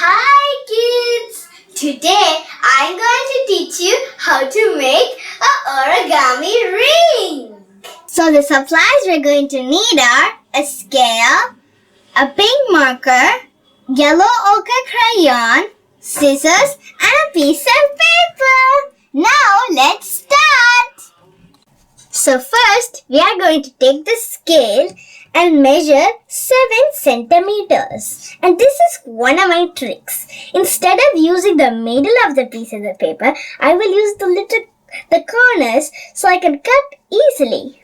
Hi kids! Today I'm going to teach you how to make an origami ring. So the supplies we're going to need are a scale, a pink marker, yellow ochre crayon, scissors and a piece of paper. Now let's start! So first we are going to take the scale and measure 7 centimeters. And this is one of my tricks. Instead of using the middle of the piece of the paper, I will use the corners so I can cut easily.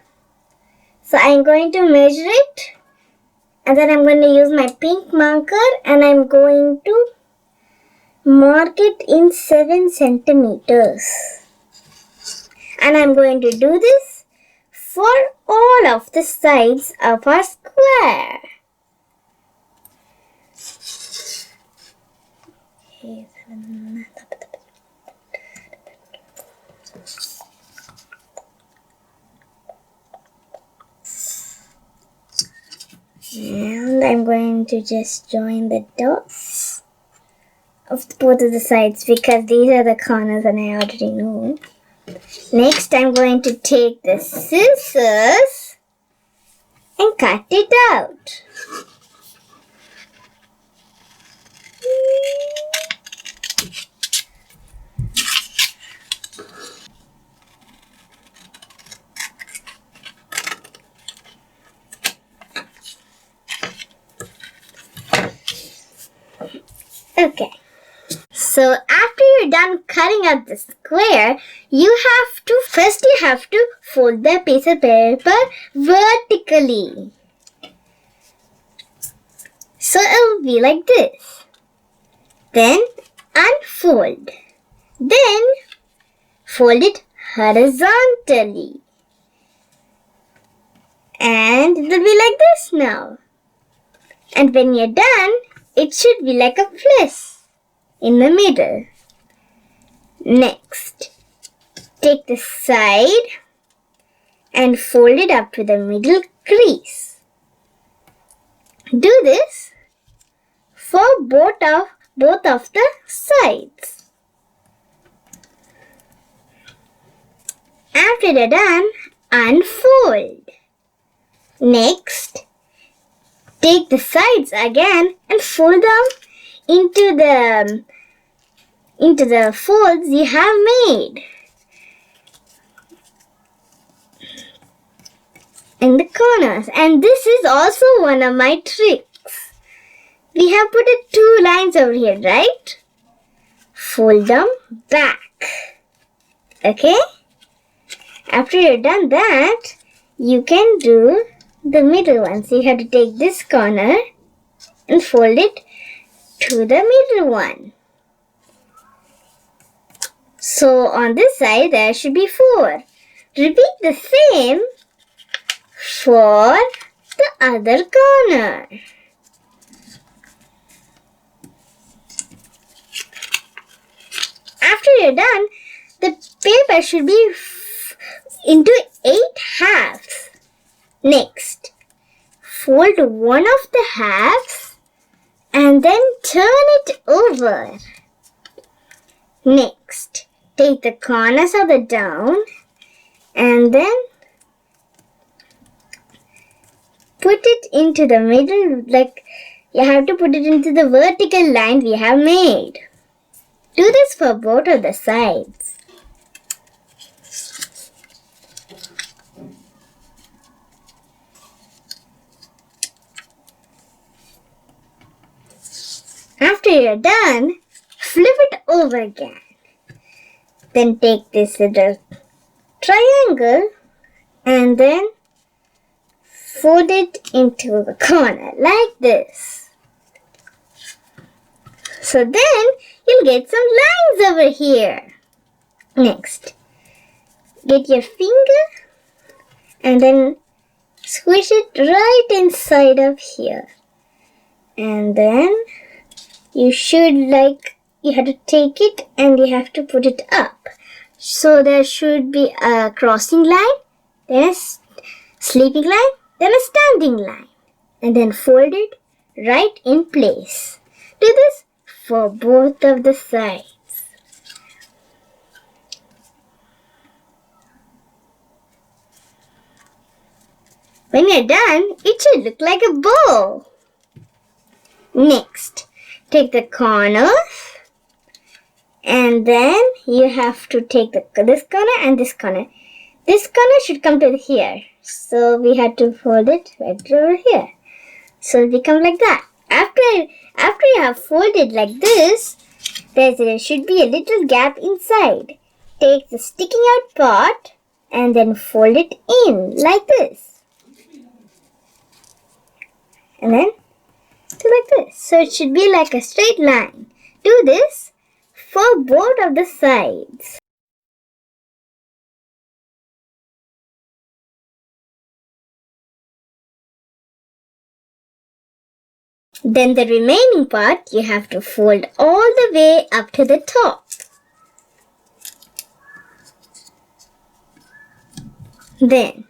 So I'm going to measure it and then I'm going to use my pink marker and I'm going to mark it in 7 centimeters. And I'm going to do this for all of the sides of our square. And I'm going to just join the dots of both of the sides because these are the corners and I already know. Next, I'm going to take the scissors and cut it out. Okay. So after you're done cutting out the square, you have to fold the piece of paper vertically. So it will be like this. Then unfold. Then fold it horizontally. And it will be like this now. And when you're done, it should be like a plus in the middle. Next, take the side and fold it up to the middle crease. Do this for both of the sides. After they're done, unfold. Next, take the sides again and fold them into the folds you have made in the corners. And this is also one of my tricks. We have put it 2 lines over here, right? Fold them back. Okay? After you're done that, you can do the middle one. So you have to take this corner and fold it to the middle one. So on this side there should be 4. Repeat the same for the other corner. After you're done, the paper should be into 8 halves. Next, fold one of the halves and then turn it over. Next, take the corners of the down and then put it into the middle, like you have to put it into the vertical line we have made. Do this for both of the sides. After you're done, flip it over again. Then take this little triangle and then fold it into the corner like this. So then you'll get some lines over here. Next, get your finger and then squish it right inside of here. And then you have to take it and you have to put it up. So there should be a crossing line, then a sleeping line, then a standing line. And then fold it right in place. Do this for both of the sides. When you're done, it should look like a bow. Next, take the corners and then you have to take this corner and this corner. This corner should come to here. So we had to fold it right over here. So it becomes like that. After you have folded like this, there should be a little gap inside. Take the sticking out part and then fold it in like this. And then do like this. So it should be like a straight line. Do this for both of the sides. Then the remaining part you have to fold all the way up to the top. Then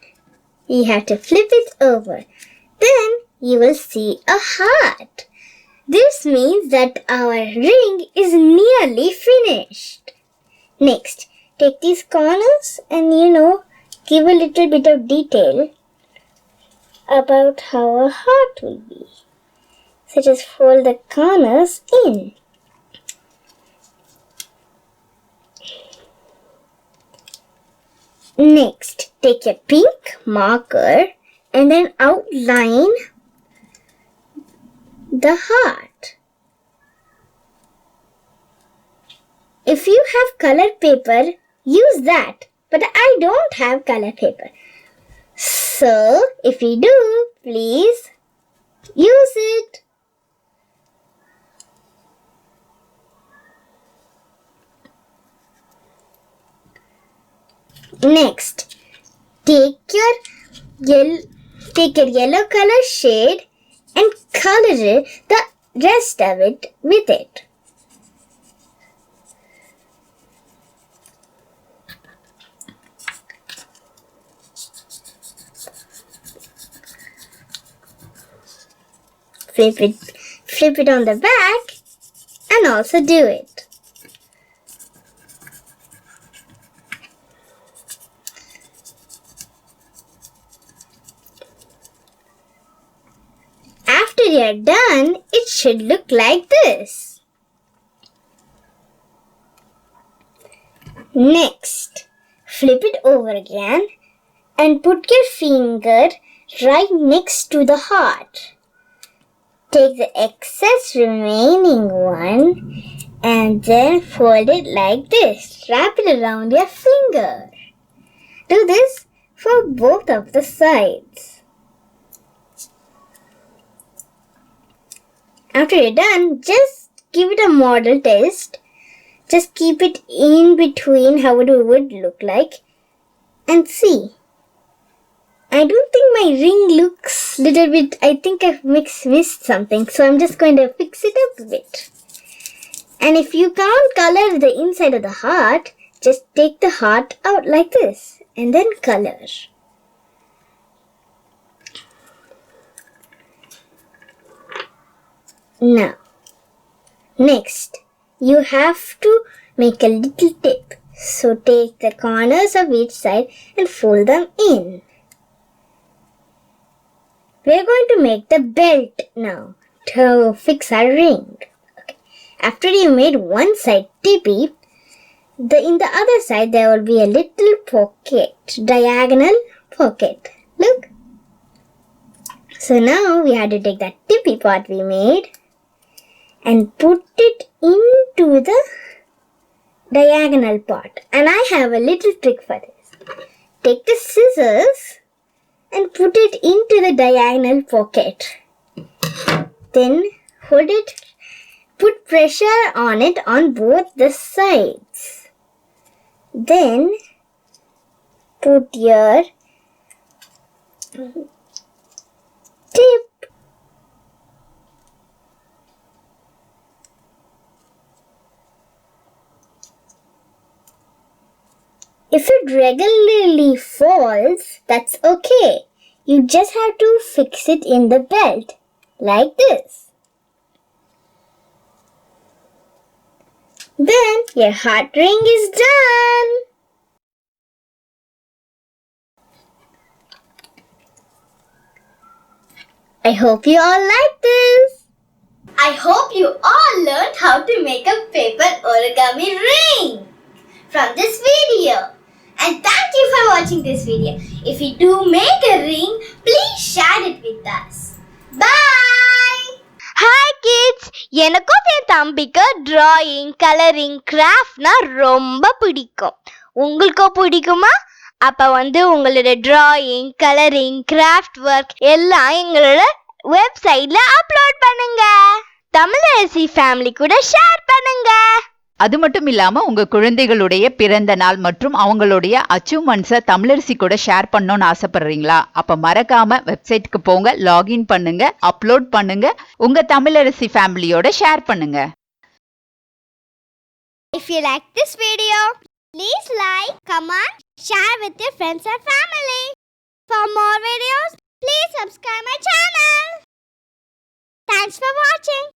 you have to flip it over. Then you will see a heart. This means that our ring is nearly finished. Next, take these corners and give a little bit of detail about how a heart will be. So just fold the corners in. Next, take a pink marker and then outline the heart. If you have colored paper, use that. But I don't have colored paper. So, if you do, please use it. Next, take your yellow color shade and color the rest of it with it. Flip it on the back and also do it. After you're done, it should look like this. Next, flip it over again and put your finger right next to the heart. Take the excess remaining one and then fold it like this. Wrap it around your finger. Do this for both of the sides. After you're done, just give it a model test. Just keep it in between how it would look like and see. I don't think my ring looks a little bit, I think I've missed something. So I'm just going to fix it up a bit. And if you can't color the inside of the heart, just take the heart out like this and then color. Now, next, you have to make a little tip. So take the corners of each side and fold them in. We're going to make the belt now to fix our ring. Okay. After you made one side tippy, in the other side there will be a little pocket, diagonal pocket. Look. So now we had to take that tippy part we made and put it into the diagonal part. And I have a little trick for this. Take the scissors and put it into the diagonal pocket. Then hold it, put pressure on it on both the sides. Then put your tip. If it regularly falls, that's okay. You just have to fix it in the belt, like this. Then your heart ring is done. I hope you all like this. I hope you all learned how to make a paper origami ring from this video. And thank you for watching this video. If you do make a ring, please share it with us. Bye! Hi kids! எனக்கும் என் தம்பிக்கு drawing, coloring, craftனா ரொம்ப பிடிக்கும். உங்களுக்கும் பிடிக்குமா? அப்ப உங்களோட drawing, coloring, craft work எல்லாம் எங்களோட வெப்சைட்ல அப்லோட் பண்ணுங்க. தமிழரசி ஃபேமிலி கூட ஷேர் பண்ணுங்க. அது மட்டும் இல்லாம உங்க குழந்தைகளுடைய பிறந்த நாள் மற்றும் அவங்களுடைய அச்சீவ்மெண்ட்ஸை தமிழரசி கூட ஷேர் பண்ணணும்னு ஆசைப்படுறீங்களா? அப்ப மறக்காம வெப்சைட்க்கு போங்க, லாகின் பண்ணுங்க, அப்லோட் பண்ணுங்க, உங்க தமிழரசி ஃபேமிலியோட ஷேர் பண்ணுங்க. If you like this video, please like, comment, share with your friends and family. For more videos, please subscribe my channel. Thanks for watching.